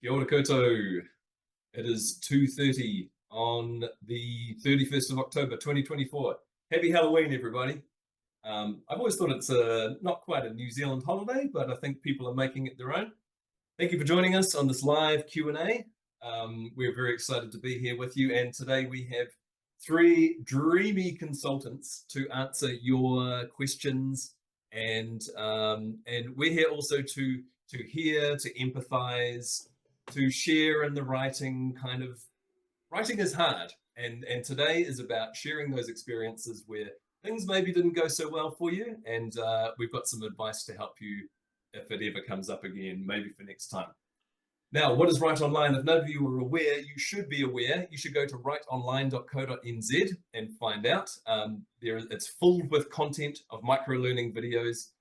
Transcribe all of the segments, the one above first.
Kia ora koutou. It is 2:30 on the 31st of October, 2024. Happy Halloween, everybody. I've always thought it's not quite a New Zealand holiday, but I think people are making it their own. Thank you for joining us on this live Q&A. We're very excited to be here with you, and today we have three dreamy consultants to answer your questions, and we're here also to hear, to empathize, to share in the writing. Writing is hard, and today is about sharing those experiences where things maybe didn't go so well for you, and we've got some advice to help you if it ever comes up again, maybe for next time. Now, what is Write Online? If none of you are aware, you should be aware. You should go to writeonline.co.nz and find out. It's full with content of micro-learning videos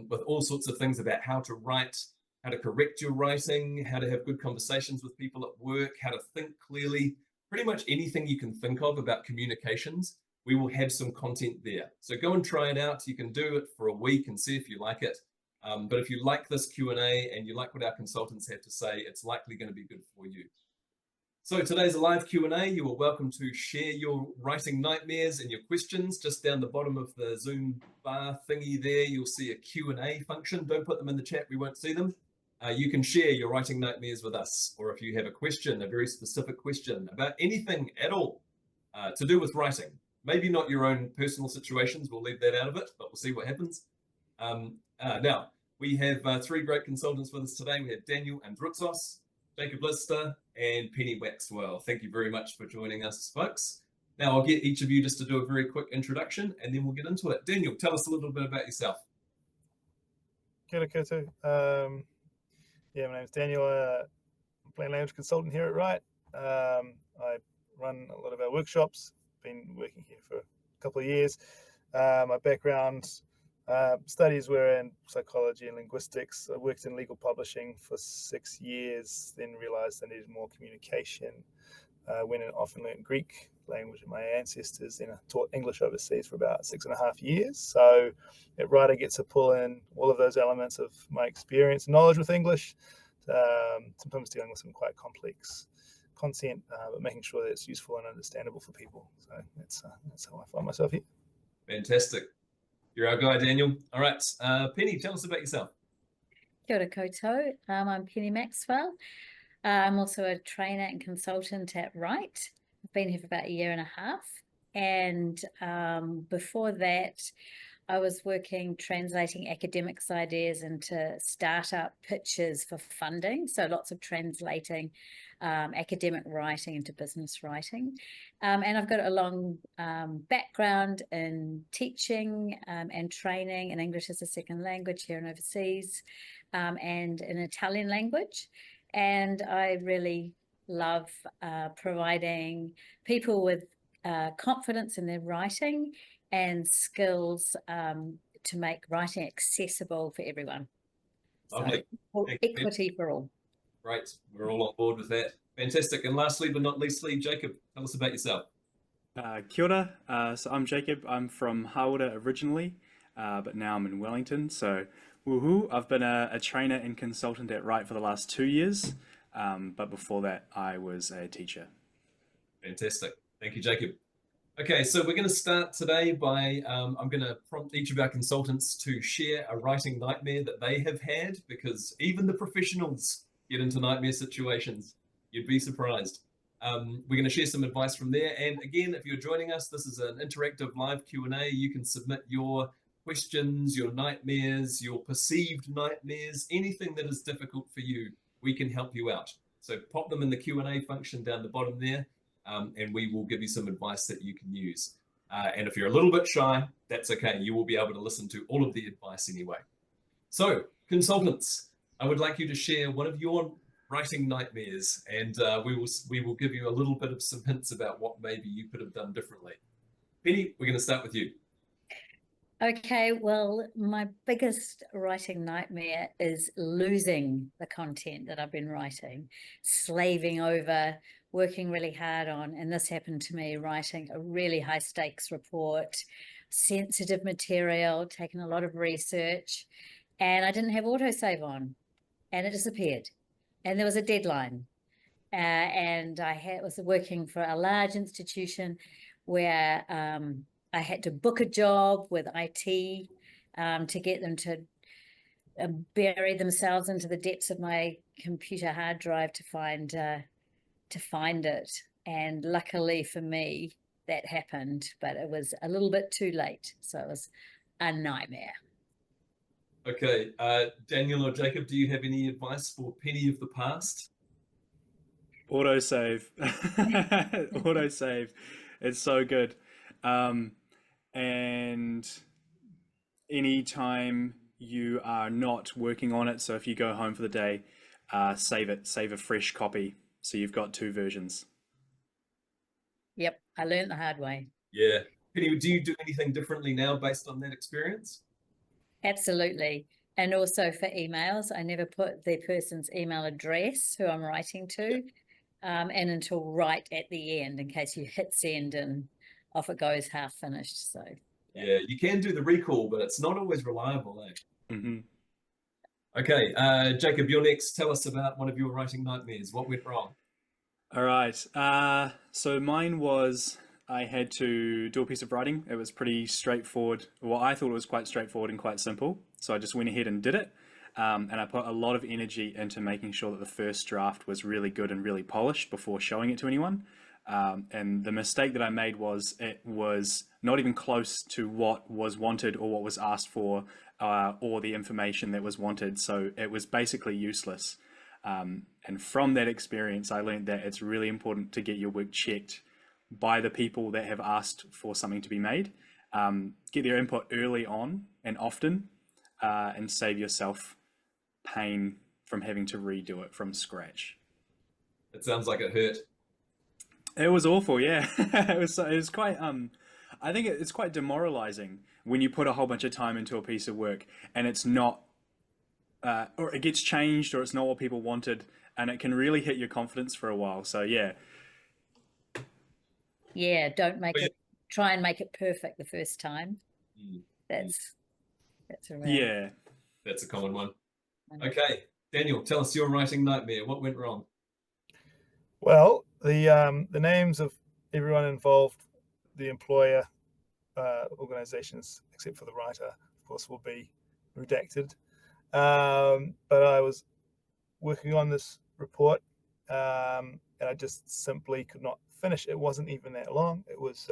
with all sorts of things about how to write, how to correct your writing, how to have good conversations with people at work, how to think clearly, pretty much anything you can think of about communications. We will have some content there. So go and try it out. You can do it for a week and see if you like it. But if you like this Q&A and you like what our consultants have to say, it's likely going to be good for you. So today's a live Q&A. You are welcome to share your writing nightmares and your questions. Just down the bottom of the Zoom bar thingy there, you'll see a Q&A function. Don't put them in the chat, we won't see them. You can share your writing nightmares with us, or if you have a question, a very specific question about anything at all to do with writing. Maybe not your own personal situations, we'll leave that out of it, but we'll see what happens. Now, we have three great consultants with us today. We have Daniel Androutsos, Jacob Lister, and Penny Maxwell. Thank you very much for joining us, folks. Now, I'll get each of you just to do a very quick introduction, and then we'll get into it. Daniel, tell us a little bit about yourself. Kia ora koutou. My name's Daniel. I'm plain language consultant here at Write. I run a lot of our workshops. Been working here for a couple of years. My background studies were in psychology and linguistics. I worked in legal publishing for 6 years, then realized I needed more communication. Went and often learned Greek, language of my ancestors, then I taught English overseas for about 6.5 years. So at Write, I get to pull in all of those elements of my experience and knowledge with English, sometimes dealing with some quite complex content, but making sure that it's useful and understandable for people. So that's how I find myself here. Fantastic. You're our guy, Daniel. All right, Penny, tell us about yourself. Kia ora koutou. I'm Penny Maxwell. I'm also a trainer and consultant at Write. I've been here for about 1.5 years. And before that, I was working translating academics' ideas into startup pitches for funding. So lots of translating academic writing into business writing. And I've got a long background in teaching and training in English as a second language here and overseas, and in Italian language. And I really love providing people with confidence in their writing and skills to make writing accessible for everyone. Lovely. So, equity for all. Great. We're all on board with that. Fantastic. And lastly, but not leastly, Jacob, tell us about yourself. Kia ora. So I'm Jacob. I'm from Hawera originally, but now I'm in Wellington. So woohoo. I've been a trainer and consultant at Write for the last 2 years. But before that, I was a teacher. Fantastic. Thank you, Jacob. Okay, so we're going to start today by, I'm going to prompt each of our consultants to share a writing nightmare that they have had, because even the professionals get into nightmare situations. You'd be surprised. We're going to share some advice from there. And again, if you're joining us, this is an interactive live Q&A. You can submit your questions, your nightmares, your perceived nightmares, anything that is difficult for you. We can help you out. So pop them in the Q&A function down the bottom there. And we will give you some advice that you can use. And if you're a little bit shy, that's okay. You will be able to listen to all of the advice anyway. So, consultants, I would like you to share one of your writing nightmares, and we will give you a little bit of some hints about what maybe you could have done differently. Penny, we're going to start with you. Okay, well, my biggest writing nightmare is losing the content that I've been writing, slaving over, working really hard on, and this happened to me writing a really high stakes report, sensitive material, taking a lot of research, and I didn't have autosave on, and it disappeared. and there was a deadline. And I was working for a large institution where I had to book a job with IT to get them to bury themselves into the depths of my computer hard drive to find it. And luckily for me, that happened, but it was a little bit too late. So it was a nightmare. Okay, Daniel or Jacob, do you have any advice for Penny of the past? Autosave. Autosave. It's so good. And anytime you are not working on it, so if you go home for the day, save it. Save a fresh copy. So you've got 2 versions. Yep, I learned the hard way. Yeah. Penny, do you do anything differently now based on that experience? Absolutely. And also for emails, I never put the person's email address who I'm writing to, and until right at the end, in case you hit send and off it goes half finished. So Yeah, you can do the recall, but it's not always reliable, eh? Mm-hmm. Okay, Jacob, you're next. Tell us about one of your writing nightmares. What went wrong? All right. So mine was I had to do a piece of writing. It was pretty straightforward. Well, I thought it was quite straightforward and quite simple. So I just went ahead and did it. And I put a lot of energy into making sure that the first draft was really good and really polished before showing it to anyone. And the mistake that I made was it was not even close to what was wanted or what was asked for, or the information that was wanted. So it was basically useless. And from that experience, I learned that it's really important to get your work checked by the people that have asked for something to be made. Get their input early on and often, and save yourself pain from having to redo it from scratch. It sounds like it hurt. It was awful, yeah. It was quite, I think it's quite demoralizing when you put a whole bunch of time into a piece of work and it's not, or it gets changed or it's not what people wanted, and it can really hit your confidence for a while. So yeah. yeah, don't make it, try and make it perfect the first time. Mm. That's around. Yeah. That's a common one. Okay, Daniel, tell us your writing nightmare. What went wrong? Well, the names of everyone involved, the employer, organizations, except for the writer, of course, will be redacted. But I was working on this report, and I just simply could not finish. It wasn't even that long. It was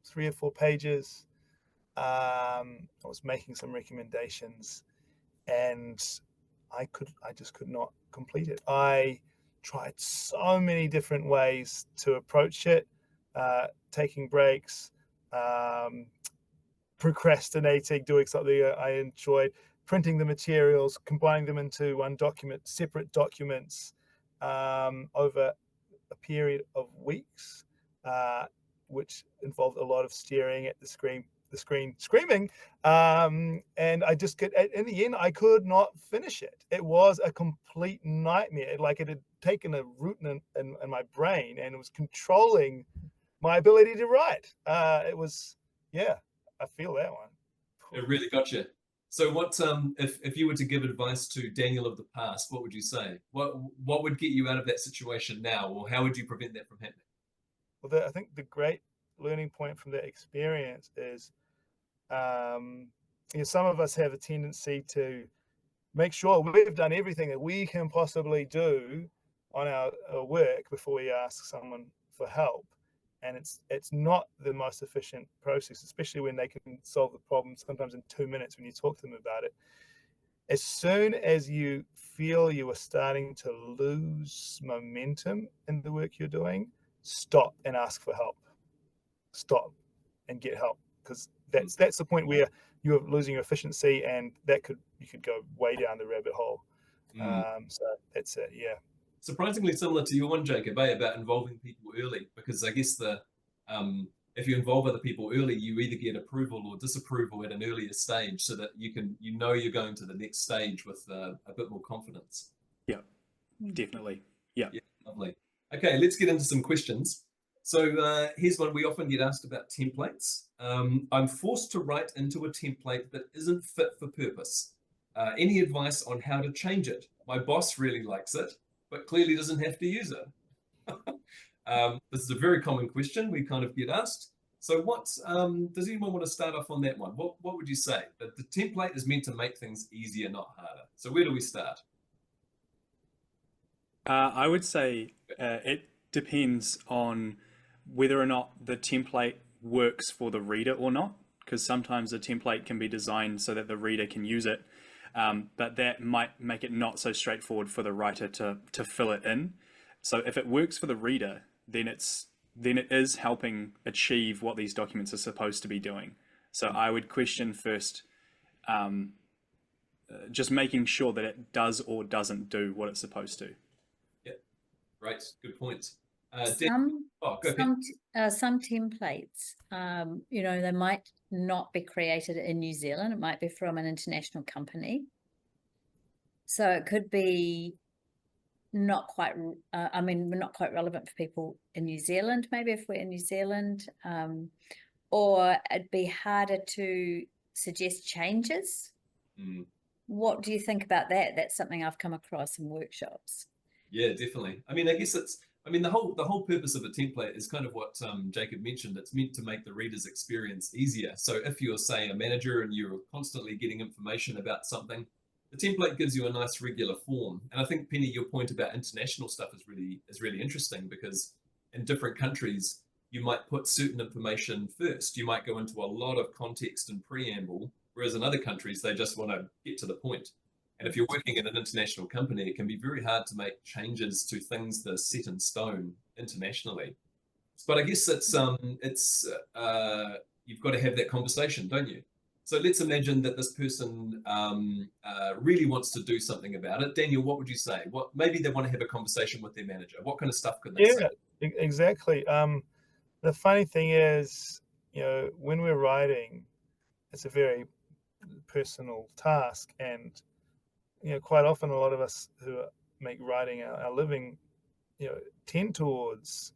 3 or 4 pages. I was making some recommendations, and I just could not complete it. I tried so many different ways to approach it, taking breaks, procrastinating, doing something I enjoyed, printing the materials, combining them into one document, separate documents, over a period of weeks, which involved a lot of staring at the screen, screaming, and I just in the end I could not finish it. It was a complete nightmare. Like it had taken a root in my brain and it was controlling my ability to write. It was, yeah, I feel that one. It really got you. So what, if you were to give advice to Daniel of the past, what would you say? What would get you out of that situation now, or how would you prevent that from happening? Well, I think the great learning point from that experience is, some of us have a tendency to make sure we've done everything that we can possibly do on our work before we ask someone for help. And it's not the most efficient process, especially when they can solve the problem sometimes in 2 minutes when you talk to them about it. As soon as you feel you are starting to lose momentum in the work you're doing, stop and ask for help. Stop and get help, because that's the point where you're losing your efficiency, and you could go way down the rabbit hole. So that's it, yeah. Surprisingly similar to your one, Jacob, about involving people early, because I guess if you involve other people early, you either get approval or disapproval at an earlier stage, so that you're going to the next stage with a bit more confidence. Yeah, definitely. Yeah. Lovely. Okay, let's get into some questions. So here's one. We often get asked about templates. I'm forced to write into a template that isn't fit for purpose. Any advice on how to change it? my boss really likes it, but clearly doesn't have to use it. This is a very common question we kind of get asked. So what's, does anyone want to start off on that one? What would you say? That the template is meant to make things easier, not harder. So where do we start? I would say it depends on whether or not the template works for the reader or not, because sometimes a template can be designed so that the reader can use it, but that might make it not so straightforward for the writer to fill it in. So if it works for the reader, then it is helping achieve what these documents are supposed to be doing. So I would question first, just making sure that it does or doesn't do what it's supposed to. Yeah, great, good points. Some go ahead. some templates, you know, they might not be created in New Zealand. It might be from an international company. So it could be not quite, I mean, not quite relevant for people in New Zealand, maybe if we're in New Zealand, or it'd be harder to suggest changes. What do you think about that? That's something I've come across in workshops. Yeah, definitely. I mean, I guess the whole purpose of a template is kind of what Jacob mentioned. It's meant to make the reader's experience easier. So if you're, say, a manager and you're constantly getting information about something, the template gives you a nice regular form. And I think, Penny, your point about international stuff is really interesting, because in different countries, you might put certain information first. You might go into a lot of context and preamble, whereas in other countries, they just want to get to the point. And if you're working in an international company, it can be very hard to make changes to things that are set in stone internationally. But I guess you've got to have that conversation, don't you? So let's imagine that this person really wants to do something about it. Daniel, what would you say? Maybe they want to have a conversation with their manager. What kind of stuff could they say? Yeah, exactly. The funny thing is, you know, when we're writing, it's a very personal task, and you know, quite often a lot of us who make writing our living, you know, tend towards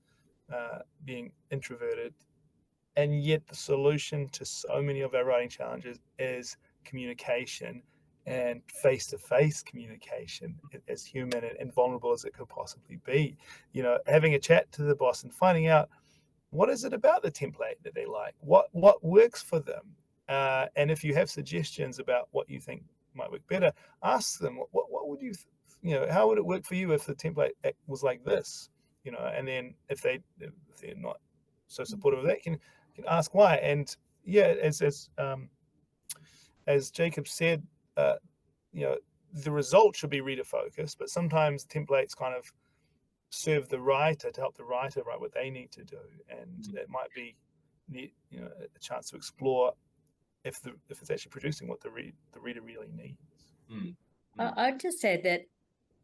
being introverted, and yet the solution to so many of our writing challenges is communication, and face-to-face communication, as human and vulnerable as it could possibly be. You know, having a chat to the boss and finding out what is it about the template that they like, what works for them, and if you have suggestions about what you think might work better, ask them what would you how would it work for you if the template was like this, you know, and then if they're not so supportive of that, can ask why. And yeah, as Jacob said, you know, the result should be reader focused, but sometimes templates kind of serve the writer to help the writer write what they need to do, and it might be, you know, a chance to explore if it's actually producing what the reader really needs. I'd just say that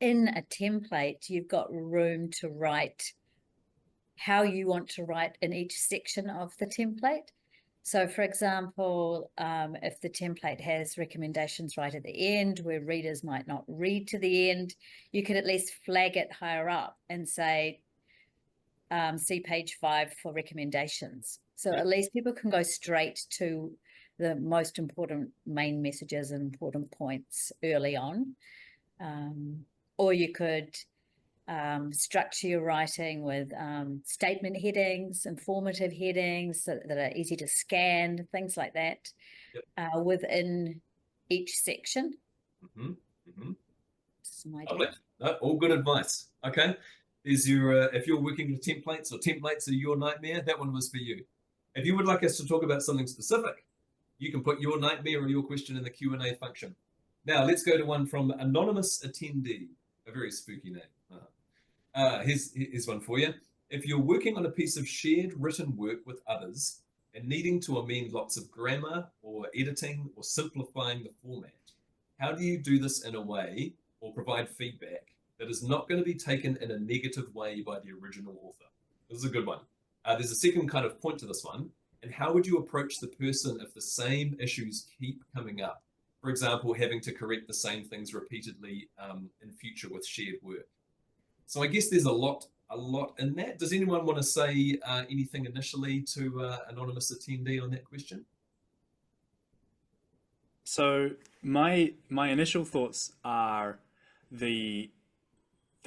in a template, you've got room to write how you want to write in each section of the template. So for example, if the template has recommendations right at the end where readers might not read to the end, you could at least flag it higher up and say, see page 5 for recommendations. So at least people can go straight to the most important main messages and important points early on. Or you could structure your writing with statement headings, informative headings that are easy to scan, things like that, within each section. Some idea. All good advice. Okay, is your if you're working with templates, or templates are your nightmare, that one was for you. If you would like us to talk about something specific, you can put your nightmare or your question in the Q&A function. Now let's go to one from anonymous attendee, a very spooky name. Here's one for you. If you're working on a piece of shared written work with others and needing to amend lots of grammar or editing or simplifying the format, how do you do this in a way or provide feedback that is not going to be taken in a negative way by the original author? This is a good one. There's a second kind of point to this one. And how would you approach the person if the same issues keep coming up? For example, having to correct the same things repeatedly in future with shared work. So I guess there's a lot in that. Does anyone want to say anything initially to anonymous attendee on that question? So my initial thoughts are the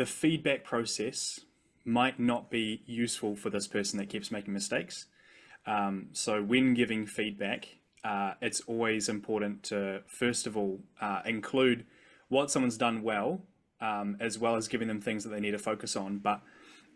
feedback process might not be useful for this person that keeps making mistakes. So when giving feedback, it's always important to, first of all, include what someone's done well as giving them things that they need to focus on. But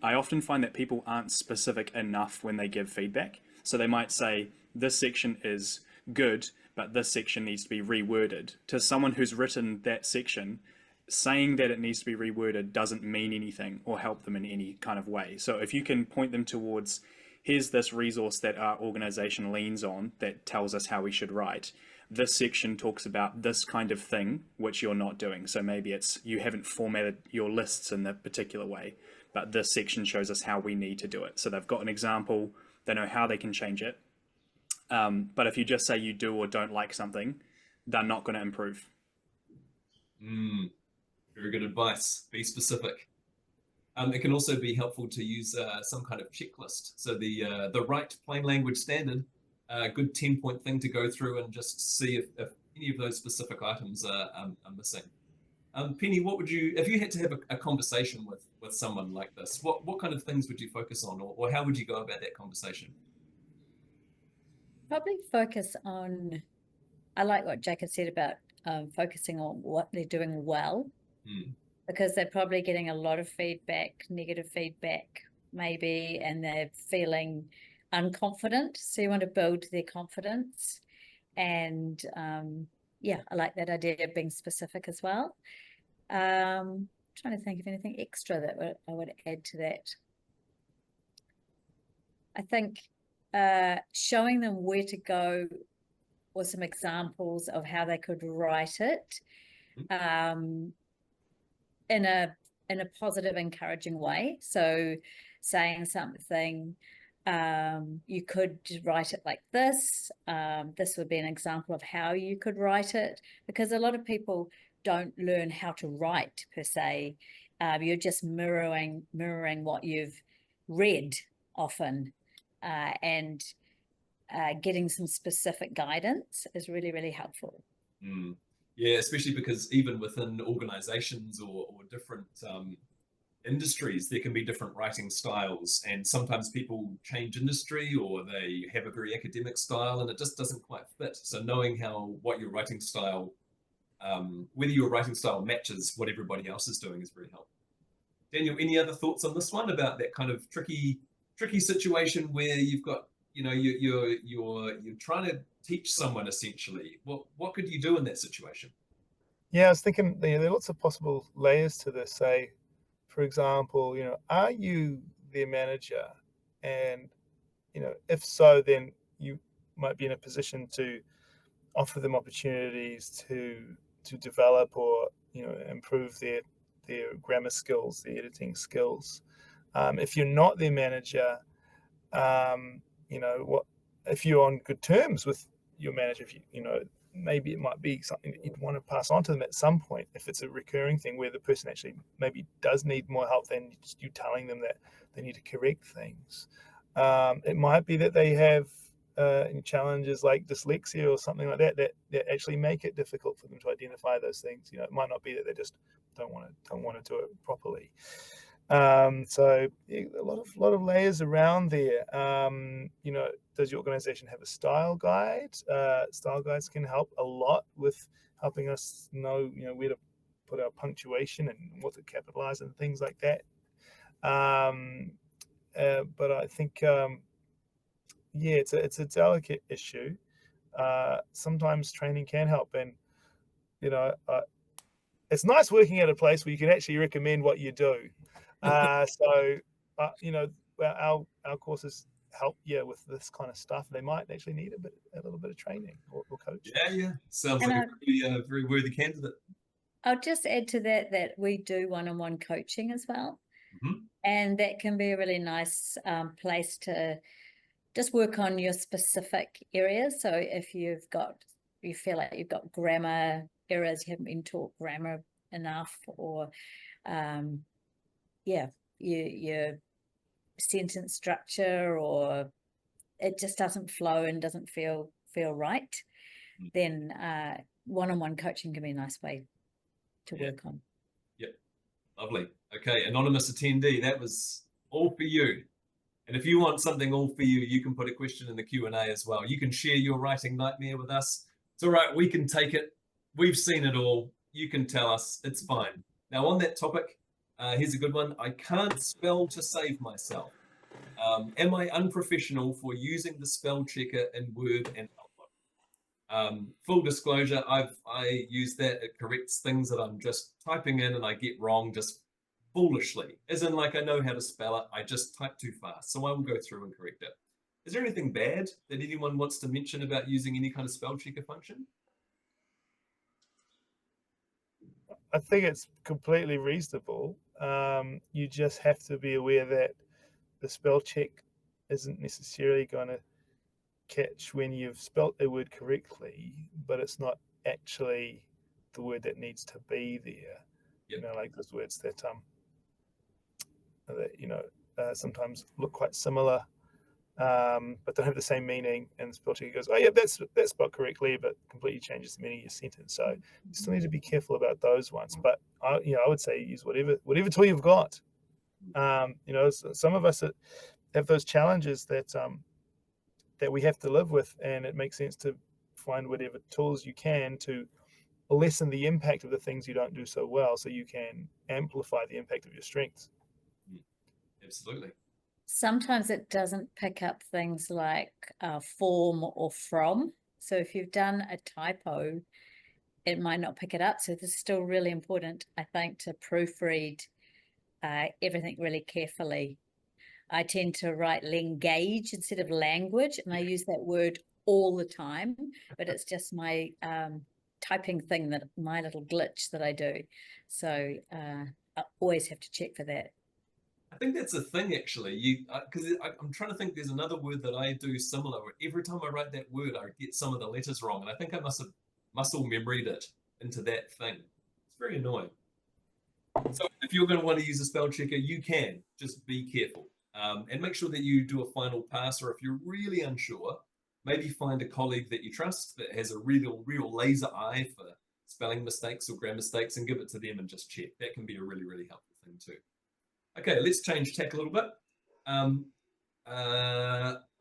I often find that people aren't specific enough when they give feedback. So they might say, this section is good, but this section needs to be reworded. To someone who's written that section, saying that it needs to be reworded doesn't mean anything or help them in any kind of way. So if you can point them towards, here's this resource that our organization leans on that tells us how we should write. This section talks about this kind of thing, which you're not doing. So maybe it's you haven't formatted your lists in that particular way, but this section shows us how we need to do it. So they've got an example, they know how they can change it. But if you just say you do or don't like something, they're not going to improve. Very good advice. Be specific. It can also be helpful to use some kind of checklist. So the right plain language standard, a good 10-point thing to go through and just see if any of those specific items are missing. Penny, what would you, if you had to have a conversation with someone like this, what kind of things would you focus on, or how would you go about that conversation? Probably focus on, I like what Jacob said about focusing on what they're doing well, because they're probably getting a lot of feedback, negative feedback maybe, and they're feeling unconfident. So you want to build their confidence. And yeah, I like that idea of being specific as well. Trying to think of anything extra that I would add to that. I think showing them where to go or some examples of how they could write it in a positive, encouraging way. So saying something, you could write it like this. This would be an example of how you could write it, because a lot of people don't learn how to write per se. You're just mirroring what you've read often, and getting some specific guidance is really, really helpful. Yeah, especially because even within organizations or different industries, there can be different writing styles, and sometimes people change industry or they have a very academic style and it just doesn't quite fit. So knowing what your writing style, whether your writing style matches what everybody else is doing is very helpful. Daniel, any other thoughts on this one about that kind of tricky situation where you've got, you know, you're trying to teach someone essentially? What could you do in that situation? Yeah, I was thinking there are lots of possible layers to this. Say, for example, you know, are you their manager? And, you know, if so, then you might be in a position to offer them opportunities to develop or, you know, improve their grammar skills, their editing skills. If you're not their manager, you know, if you're on good terms with your manager, if you know, maybe it might be something that you'd want to pass on to them at some point, if it's a recurring thing where the person actually maybe does need more help than you telling them that they need to correct things. It might be that they have challenges like dyslexia or something like that actually make it difficult for them to identify those things. You know, it might not be that they just don't want to do it properly. So yeah, a lot of layers around there. You know, does your organization have a style guide? Style guides can help a lot with helping us know, you know, where to put our punctuation and what to capitalize and things like that. But I think, yeah, it's a delicate issue. Sometimes training can help, and you know, it's nice working at a place where you can actually recommend what you do. You know, our courses help with this kind of stuff. They might actually need a little bit of training or coaching. Yeah, sounds like a very worthy candidate. I'll just add to that we do one-on-one coaching as well, and that can be a really nice place to just work on your specific areas. So if you feel like you've got grammar errors, you haven't been taught grammar enough, or your sentence structure, or it just doesn't flow and doesn't feel right, then one-on-one coaching can be a nice way to work on. Yeah, Lovely. Okay, anonymous attendee, that was all for you. And if you want something all for you, you can put a question in the Q&A as well. You can share your writing nightmare with us. It's all right, we can take it. We've seen it all. You can tell us, it's fine. Now on that topic, here's a good one. I can't spell to save myself. Am I unprofessional for using the spell checker in Word and Outlook? Full disclosure, I use that. It corrects things that I'm just typing in and I get wrong just foolishly. As in, like, I know how to spell it, I just type too fast. So I will go through and correct it. Is there anything bad that anyone wants to mention about using any kind of spell checker function? I think it's completely reasonable. You just have to be aware that the spell check isn't necessarily going to catch when you've spelt a word correctly, but it's not actually the word that needs to be there. Yep. Like those words that sometimes look quite similar, but don't have the same meaning. And the spell checker goes, "Oh yeah, that's spelled correctly," but completely changes the meaning of your sentence. So you still need to be careful about those ones. But I would say use whatever tool you've got. Some of us have those challenges that we have to live with, and it makes sense to find whatever tools you can to lessen the impact of the things you don't do so well, so you can amplify the impact of your strengths. Absolutely. Sometimes it doesn't pick up things like form or from. So if you've done a typo, it might not pick it up. So this is still really important, I think, to proofread everything really carefully. I tend to write engage instead of language, and I use that word all the time, but it's just my typing thing, that my little glitch that I do. So I always have to check for that. I think that's a thing, actually. Because I'm trying to think, there's another word that I do similar, where every time I write that word, I get some of the letters wrong. And I think I must have muscle memoried it into that thing. It's very annoying. So if you're going to want to use a spell checker, you can. Just be careful. And make sure that you do a final pass, or if you're really unsure, maybe find a colleague that you trust that has a real laser eye for spelling mistakes or grammar mistakes, and give it to them and just check. That can be a really, really helpful thing too. Okay, let's change tack a little bit.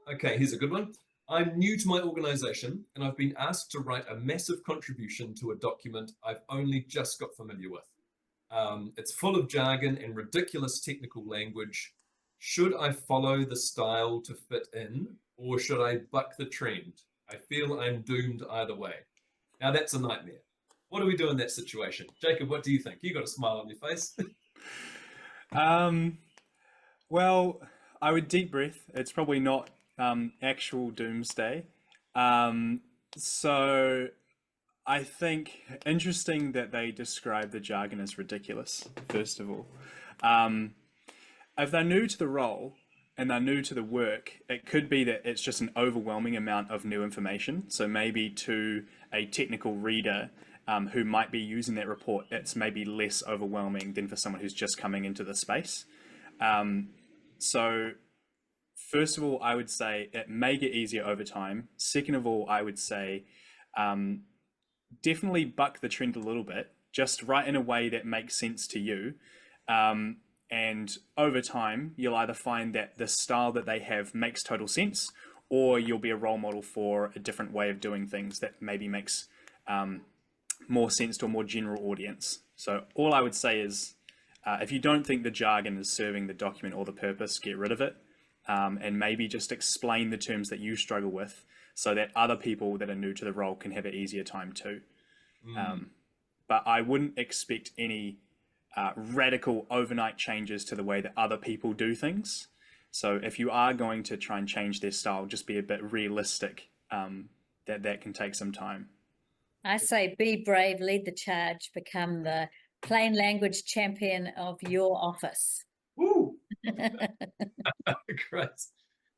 Okay, here's a good one. I'm new to my organization, and I've been asked to write a massive contribution to a document I've only just got familiar with. It's full of jargon and ridiculous technical language. Should I follow the style to fit in, or should I buck the trend? I feel I'm doomed either way. Now that's a nightmare. What do we do in that situation? Jacob, what do you think? You got a smile on your face. Well, I would deep breath. It's probably not actual doomsday. So I think interesting that they describe the jargon as ridiculous, first of all. If they're new to the role and they're new to the work, it could be that it's just an overwhelming amount of new information. So maybe to a technical reader who might be using that report, it's maybe less overwhelming than for someone who's just coming into the space. So first of all, I would say it may get easier over time. Second of all, I would say definitely buck the trend a little bit. Just write in a way that makes sense to you. And over time, you'll either find that the style that they have makes total sense, or you'll be a role model for a different way of doing things that maybe makes more sense to a more general audience. So all I would say is, if you don't think the jargon is serving the document or the purpose, get rid of it, and maybe just explain the terms that you struggle with so that other people that are new to the role can have an easier time too. But I wouldn't expect any radical overnight changes to the way that other people do things. So if you are going to try and change their style, just be a bit realistic, that can take some time. I say be brave, lead the charge, become the plain language champion of your office. Woo! Great.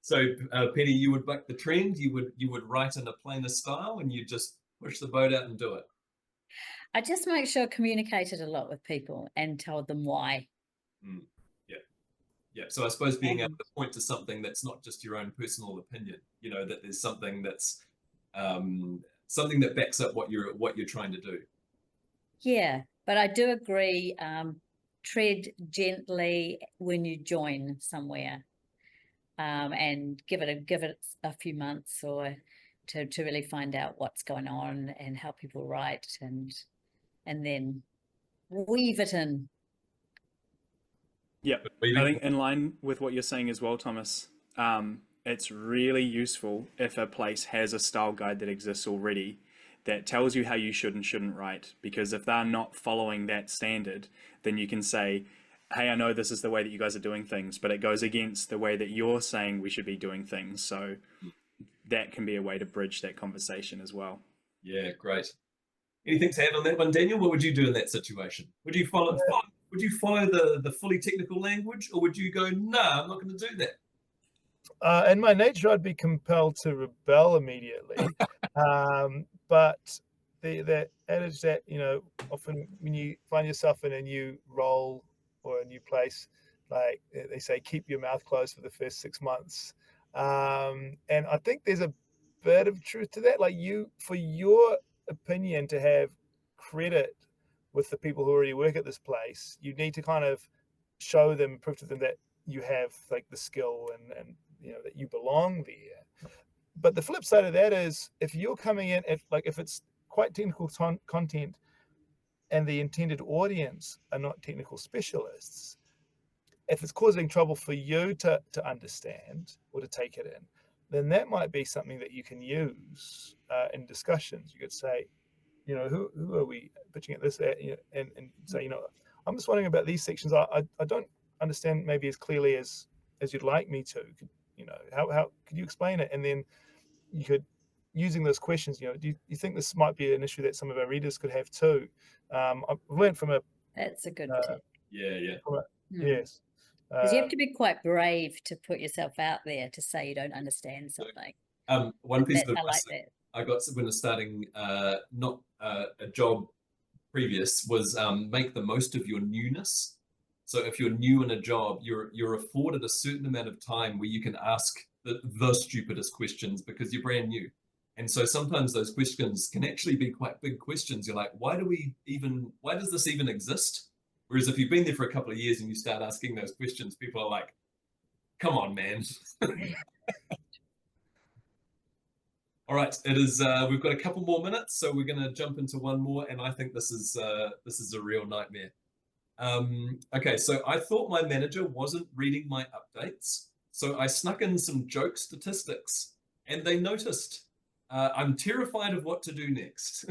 So Penny, you would buck the trend, you would write in a plainer style, and you just push the boat out and do it. I just make sure I communicated a lot with people and told them why. Yeah. So I suppose being able to point to something that's not just your own personal opinion, that there's something that's something that backs up what you're trying to do. Yeah, but I do agree. tread gently when you join somewhere, and give it a few months or to really find out what's going on and how people write, and then weave it in. Yep. I think in line with what you're saying as well, Thomas, it's really useful if a place has a style guide that exists already that tells you how you should and shouldn't write, because if they're not following that standard, then you can say, hey, I know this is the way that you guys are doing things, but it goes against the way that you're saying we should be doing things. So that can be a way to bridge that conversation as well. Yeah, great. Anything to add on that one, Daniel? What would you do in that situation? Would you follow the fully technical language, or would you go, nah, I'm not going to do that? In my nature, I'd be compelled to rebel immediately. But that adage that, often when you find yourself in a new role or a new place, like they say, keep your mouth closed for the first 6 months. And I think there's a bit of truth to that. Like, for your opinion to have credit with the people who already work at this place, you need to kind of show them, prove to them that you have like the skill and that you belong there. But the flip side of that is, if you're coming in, if it's quite technical content and the intended audience are not technical specialists, if it's causing trouble for you to understand or to take it in, then that might be something that you can use in discussions. You could say, who are we pitching at this at? And say, I'm just wondering about these sections. I don't understand maybe as clearly as you'd like me to. How could you explain it? And then you could, using those questions, do you think this might be an issue that some of our readers could have too? I've learned from That's a good tip. Yeah. Yes. Because you have to be quite brave to put yourself out there to say you don't understand something. One piece of I advice like that. I got when I was starting not a job previous was make the most of your newness. So if you're new in a job, you're afforded a certain amount of time where you can ask the stupidest questions because you're brand new. And so sometimes those questions can actually be quite big questions. You're like, why does this even exist? Whereas if you've been there for a couple of years and you start asking those questions, people are like, come on, man. All right, it is. We've got a couple more minutes, so we're going to jump into one more, and I think this is a real nightmare. Okay, so I thought my manager wasn't reading my updates, so I snuck in some joke statistics, and they noticed. I'm terrified of what to do next.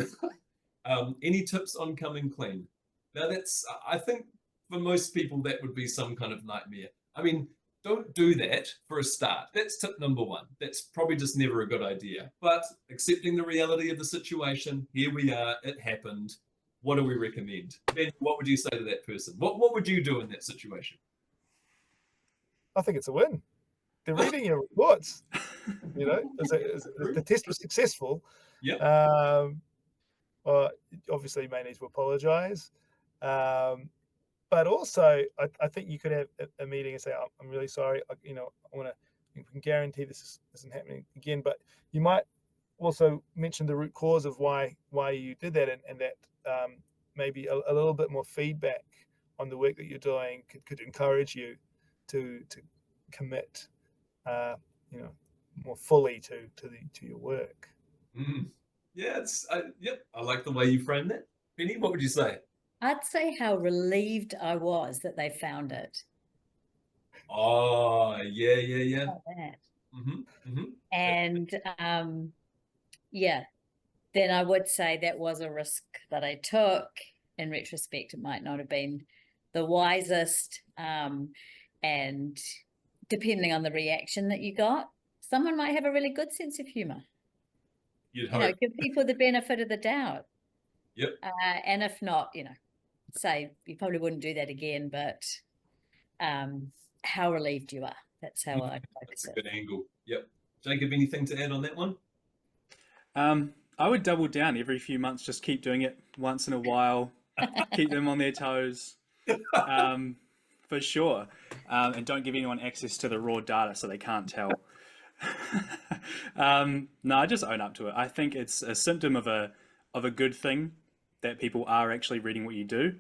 Any tips on coming clean? Now I think for most people that would be some kind of nightmare. I mean, don't do that for a start. That's tip number one. That's probably just never a good idea. But accepting the reality of the situation, here we are, it happened. What do we recommend? Ben, what would you say to that person? What would you do in that situation? I think it's a win. They're reading your reports. The test was successful. Yeah. Obviously, you may need to apologize. But also, I think you could have a meeting and say, I'm really sorry. I want to guarantee this isn't happening again. But you might also mention the root cause of why you did that, and that maybe a little bit more feedback on the work that you're doing could encourage you to commit, more fully to your work. Yeah, I like the way you framed that. Penny, what would you say? I'd say how relieved I was that they found it. Oh, yeah. Like that. Mm-hmm. And then I would say that was a risk that I took. In retrospect, it might not have been the wisest. And depending on the reaction that you got, someone might have a really good sense of humor. You'd hope. Give people the benefit of the doubt. Yep. And if not, say you probably wouldn't do that again, but how relieved you are. That's how I focus That's it. a good angle. Yep. Jacob, anything to add on that one? I would double down every few months, just keep doing it once in a while, keep them on their toes, for sure. And don't give anyone access to the raw data so they can't tell. No, I just own up to it. I think it's a symptom of a good thing that people are actually reading what you do.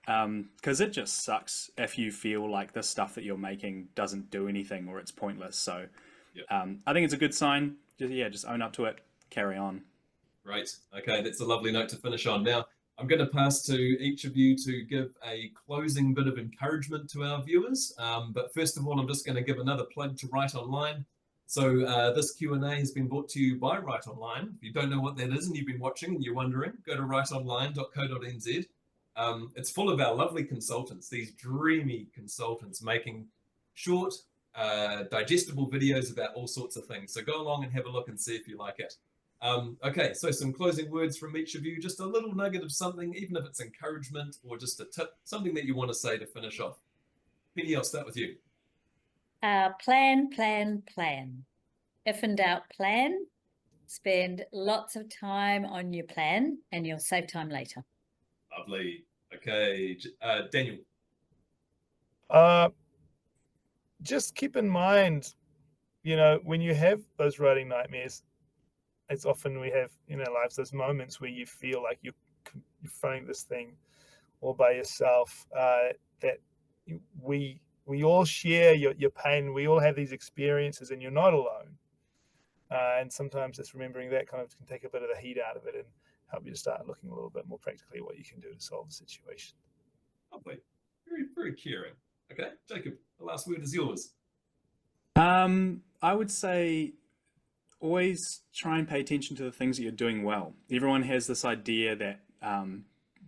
because it just sucks if you feel like the stuff that you're making doesn't do anything or it's pointless. So Yep. I think it's a good sign. Just own up to it, carry on. Great. Okay, that's a lovely note to finish on. Now, I'm going to pass to each of you to give a closing bit of encouragement to our viewers. But first of all, I'm just going to give another plug to Write Online. So this Q&A has been brought to you by Write Online. If you don't know what that is and you've been watching and you're wondering, go to writeonline.co.nz. It's full of our lovely consultants, these dreamy consultants making short, digestible videos about all sorts of things. So go along and have a look and see if you like it. Okay, so some closing words from each of you, just a little nugget of something, even if it's encouragement or just a tip, something that you want to say to finish off. Penny, I'll start with you. Plan, plan, plan. If in doubt, plan. Spend lots of time on your plan and you'll save time later. Lovely. Okay, Daniel. Just keep in mind, when you have those writing nightmares, it's often we have in our lives those moments where you feel like you're confronting this thing all by yourself. That we all share your pain. We all have these experiences, and you're not alone. And sometimes just remembering that kind of can take a bit of the heat out of it and help you to start looking a little bit more practically at what you can do to solve the situation. Lovely. Very, very caring. Okay, Jacob, the last word is yours. I would say always try and pay attention to the things that you're doing well. Everyone has this idea that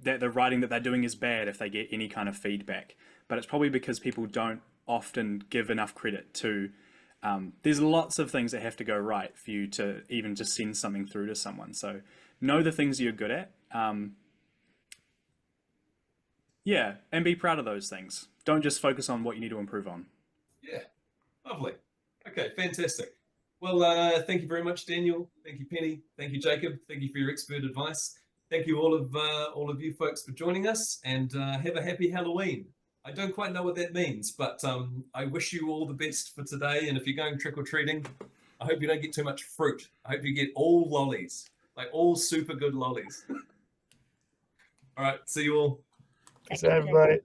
that the writing that they're doing is bad if they get any kind of feedback, but it's probably because people don't often give enough credit to. There's lots of things that have to go right for you to even just send something through to someone. So know the things you're good at. Yeah, and be proud of those things. Don't just focus on what you need to improve on. Yeah, lovely. Okay, fantastic. Well, thank you very much, Daniel. Thank you, Penny. Thank you, Jacob. Thank you for your expert advice. Thank you all of you folks for joining us, and have a happy Halloween. I don't quite know what that means, but I wish you all the best for today. And if you're going trick-or-treating, I hope you don't get too much fruit. I hope you get all lollies, like all super good lollies. All right, see you all. Thanks, everybody.